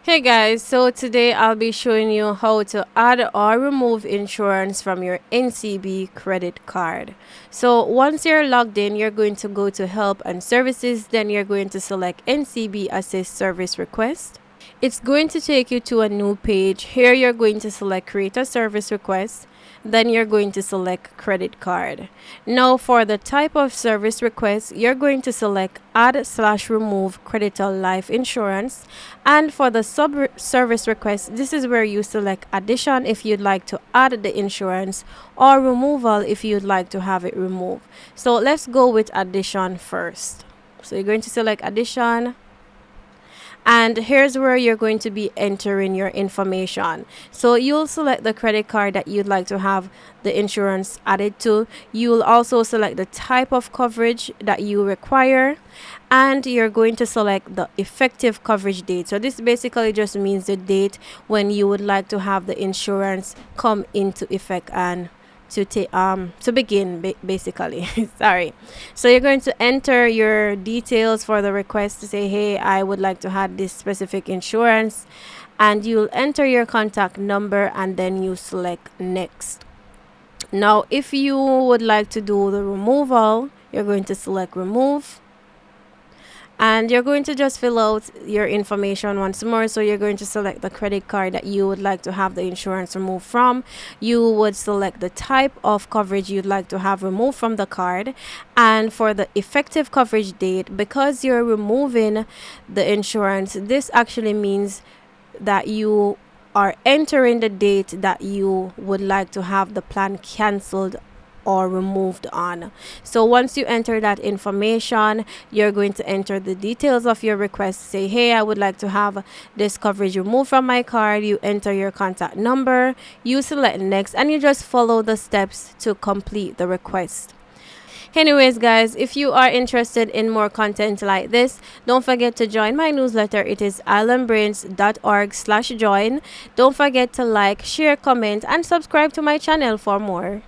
Hey guys, so today I'll be showing you how to add or remove insurance from your NCB credit card. So once you're logged in, you're going to go to help and services, then you're going to select NCB assist service request. It's going to take you to a new page. Here you're going to select create a service request. Then you're going to select credit card. Now for the type of service request, you're going to select add/remove creditor life insurance. And for the sub service request, this is where you select addition if you'd like to add the insurance, or removal if you'd like to have it removed. So let's go with addition first. So you're going to select addition. And here's where you're going to be entering your information. So you'll select the credit card that you'd like to have the insurance added to. You'll also select the type of coverage that you require, and you're going to select the effective coverage date. So this basically just means the date when you would like to have the insurance come into effect and to begin basically. Sorry. So you're going to enter your details for the request to say, hey, I would like to have this specific insurance, and you'll enter your contact number and then you select next. Now if you would like to do the removal, you're going to select remove, and you're going to just fill out your information once more. So you're going to select the credit card that you would like to have the insurance removed from. You would select the type of coverage you'd like to have removed from the card, and for the effective coverage date, because you're removing the insurance, this actually means that you are entering the date that you would like to have the plan cancelled or removed on. So once you enter that information, you're going to enter the details of your request. Say, hey, I would like to have this coverage removed from my card. You enter your contact number, you select next, and you just follow the steps to complete the request. Anyways guys, if you are interested in more content like this, don't forget to join my newsletter. It is islandbzz.org/join. Don't forget to like, share, comment, and subscribe to my channel for more.